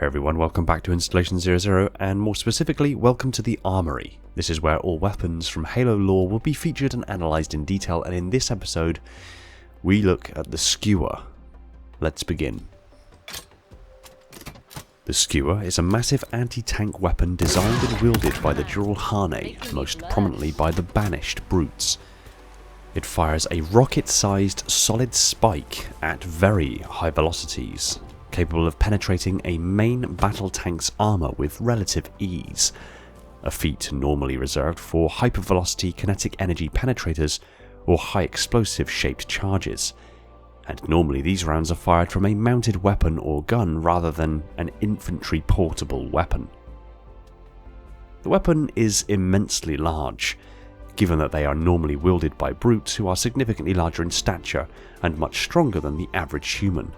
Hey everyone, welcome back to Installation 00, and more specifically, welcome to the Armory. This is where all weapons from Halo lore will be featured and analysed in detail, and in this episode, we look at the Skewer. Let's begin. The Skewer is a massive anti-tank weapon designed and wielded by the Juralhane, most prominently by the Banished Brutes. It fires a rocket-sized solid spike at very high velocities, capable of penetrating a main battle tank's armour with relative ease, a feat normally reserved for hypervelocity kinetic energy penetrators or high explosive shaped charges, and normally these rounds are fired from a mounted weapon or gun rather than an infantry portable weapon. The weapon is immensely large, given that they are normally wielded by brutes who are significantly larger in stature and much stronger than the average human.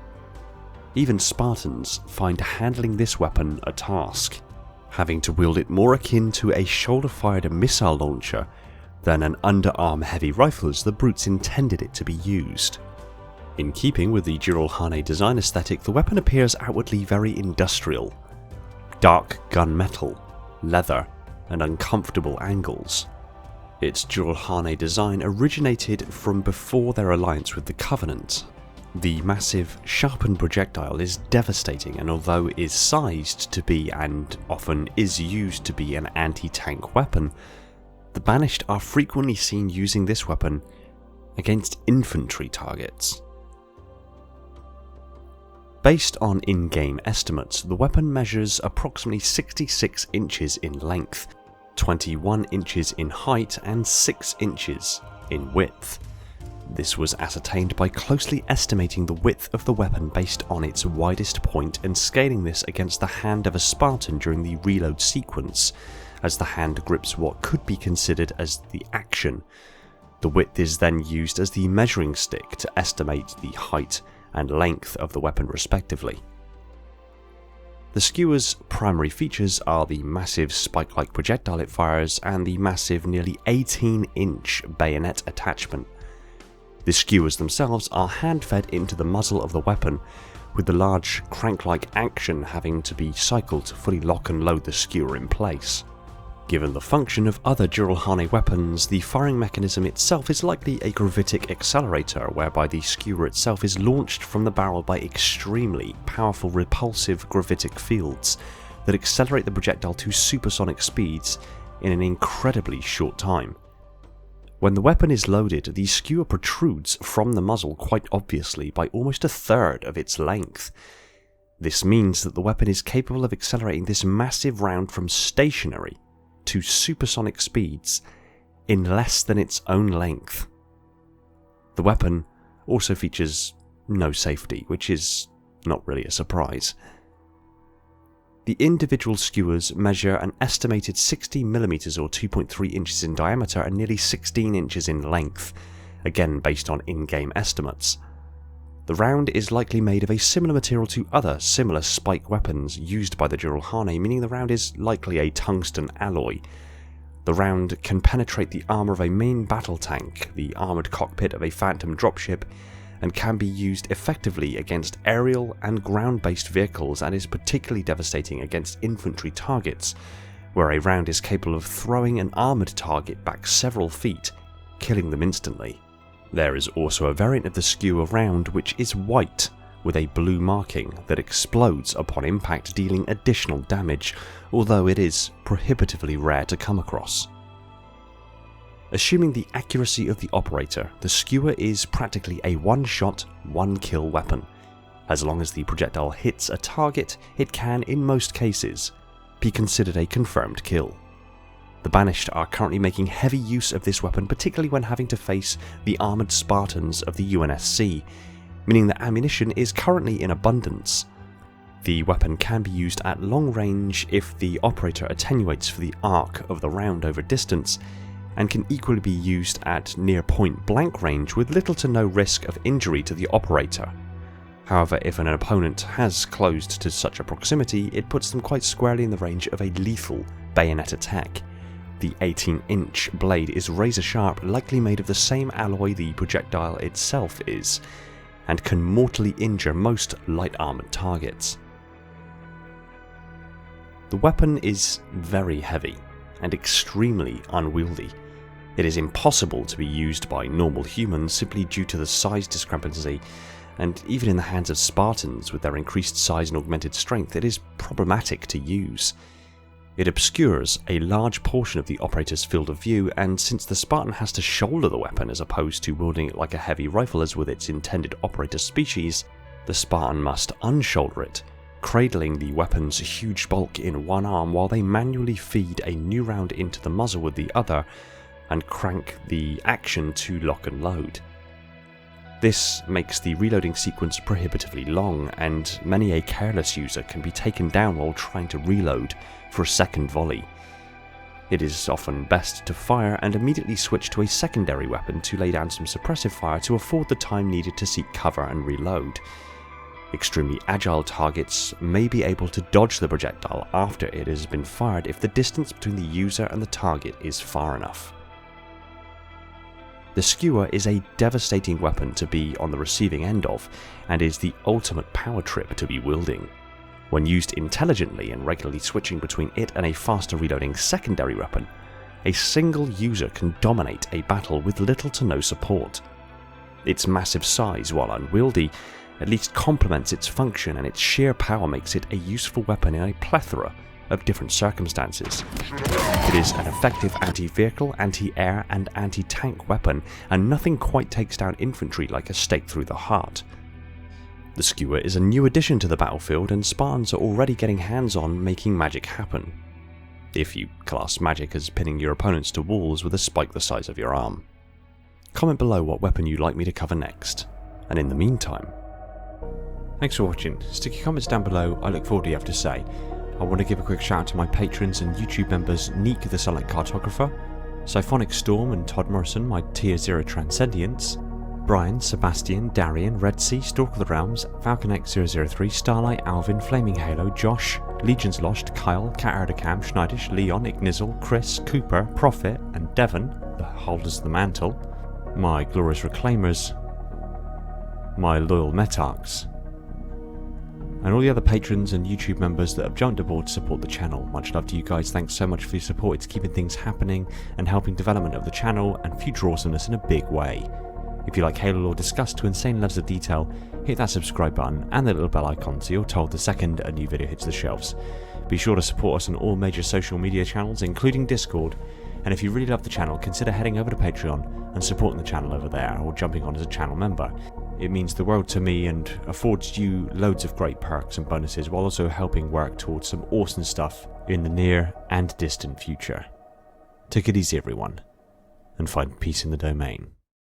Even Spartans find handling this weapon a task, having to wield it more akin to a shoulder-fired missile launcher than an underarm heavy rifle as the brutes intended it to be used. In keeping with the Juralhane design aesthetic, the weapon appears outwardly very industrial. Dark gunmetal, leather, and uncomfortable angles. Its Juralhane design originated from before their alliance with the Covenant. The massive, sharpened projectile is devastating, and although it is sized to be and often is used to be an anti-tank weapon, the Banished are frequently seen using this weapon against infantry targets. Based on in-game estimates, the weapon measures approximately 66 inches in length, 21 inches in height, and 6 inches in width. This was ascertained by closely estimating the width of the weapon based on its widest point and scaling this against the hand of a Spartan during the reload sequence, as the hand grips what could be considered as the action. The width is then used as the measuring stick to estimate the height and length of the weapon respectively. The Skewer's primary features are the massive spike-like projectile it fires and the massive nearly 18-inch bayonet attachment. The Skewers themselves are hand-fed into the muzzle of the weapon, with the large crank-like action having to be cycled to fully lock and load the Skewer in place. Given the function of other Juralhane weapons, the firing mechanism itself is likely a gravitic accelerator, whereby the Skewer itself is launched from the barrel by extremely powerful repulsive gravitic fields that accelerate the projectile to supersonic speeds in an incredibly short time. When the weapon is loaded, the Skewer protrudes from the muzzle quite obviously by almost a third of its length. This means that the weapon is capable of accelerating this massive round from stationary to supersonic speeds in less than its own length. The weapon also features no safety, which is not really a surprise. The individual Skewers measure an estimated 60mm or 2.3 inches in diameter and nearly 16 inches in length, again based on in-game estimates. The round is likely made of a similar material to other similar spike weapons used by the Juralhane, meaning the round is likely a tungsten alloy. The round can penetrate the armour of a main battle tank, the armoured cockpit of a Phantom dropship, and can be used effectively against aerial and ground-based vehicles, and is particularly devastating against infantry targets, where a round is capable of throwing an armoured target back several feet, killing them instantly. There is also a variant of the Skewer round which is white, with a blue marking that explodes upon impact, dealing additional damage, although it is prohibitively rare to come across. Assuming the accuracy of the operator, the Skewer is practically a one-shot, one-kill weapon. As long as the projectile hits a target, it can, in most cases, be considered a confirmed kill. The Banished are currently making heavy use of this weapon, particularly when having to face the armoured Spartans of the UNSC, meaning that ammunition is currently in abundance. The weapon can be used at long range if the operator attenuates for the arc of the round over distance, and can equally be used at near point blank range with little to no risk of injury to the operator. However, if an opponent has closed to such a proximity, it puts them quite squarely in the range of a lethal bayonet attack. The 18-inch blade is razor sharp, likely made of the same alloy the projectile itself is, and can mortally injure most light armoured targets. The weapon is very heavy and extremely unwieldy. It is impossible to be used by normal humans simply due to the size discrepancy, and even in the hands of Spartans with their increased size and augmented strength, it is problematic to use. It obscures a large portion of the operator's field of view, and since the Spartan has to shoulder the weapon as opposed to wielding it like a heavy rifle as with its intended operator species, the Spartan must unshoulder it, cradling the weapon's huge bulk in one arm while they manually feed a new round into the muzzle with the other and crank the action to lock and load. This makes the reloading sequence prohibitively long, and many a careless user can be taken down while trying to reload for a second volley. It is often best to fire and immediately switch to a secondary weapon to lay down some suppressive fire to afford the time needed to seek cover and reload. Extremely agile targets may be able to dodge the projectile after it has been fired if the distance between the user and the target is far enough. The Skewer is a devastating weapon to be on the receiving end of, and is the ultimate power trip to be wielding. When used intelligently and regularly switching between it and a faster reloading secondary weapon, a single user can dominate a battle with little to no support. Its massive size, while unwieldy, at least complements its function, and its sheer power makes it a useful weapon in a plethora of different circumstances. It is an effective anti-vehicle, anti-air and anti-tank weapon, and nothing quite takes down infantry like a stake through the heart. The Skewer is a new addition to the battlefield, and Spartans are already getting hands-on making magic happen. If you class magic as pinning your opponents to walls with a spike the size of your arm. Comment below what weapon you'd like me to cover next, and in the meantime... Thanks for watching. Stick your comments down below, I look forward to what you have to say. I want to give a quick shout out to my patrons and YouTube members Neek the Silent Cartographer, Siphonic Storm and Todd Morrison, my Tier 0 Transcendients, Brian, Sebastian, Darian, Red Sea, Stalk of the Realms, Falcon X003, Starlight, Alvin, Flaming Halo, Josh, Legions Lost, Kyle, Cat Erdicam, Schneidish, Leon, Ignizzle, Chris, Cooper, Prophet and Devon, the holders of the mantle, my glorious reclaimers, my loyal Metarchs, and all the other patrons and YouTube members that have jumped aboard to support the channel. Much love to you guys, thanks so much for your support. It's keeping things happening and helping development of the channel and future awesomeness in a big way. If you like Halo lore discussed to insane levels of detail, hit that subscribe button and the little bell icon so you're told the second a new video hits the shelves. Be sure to support us on all major social media channels, including Discord, and if you really love the channel, consider heading over to Patreon and supporting the channel over there, or jumping on as a channel member. It means the world to me and affords you loads of great perks and bonuses, while also helping work towards some awesome stuff in the near and distant future. Take it easy everyone, and find peace in the domain.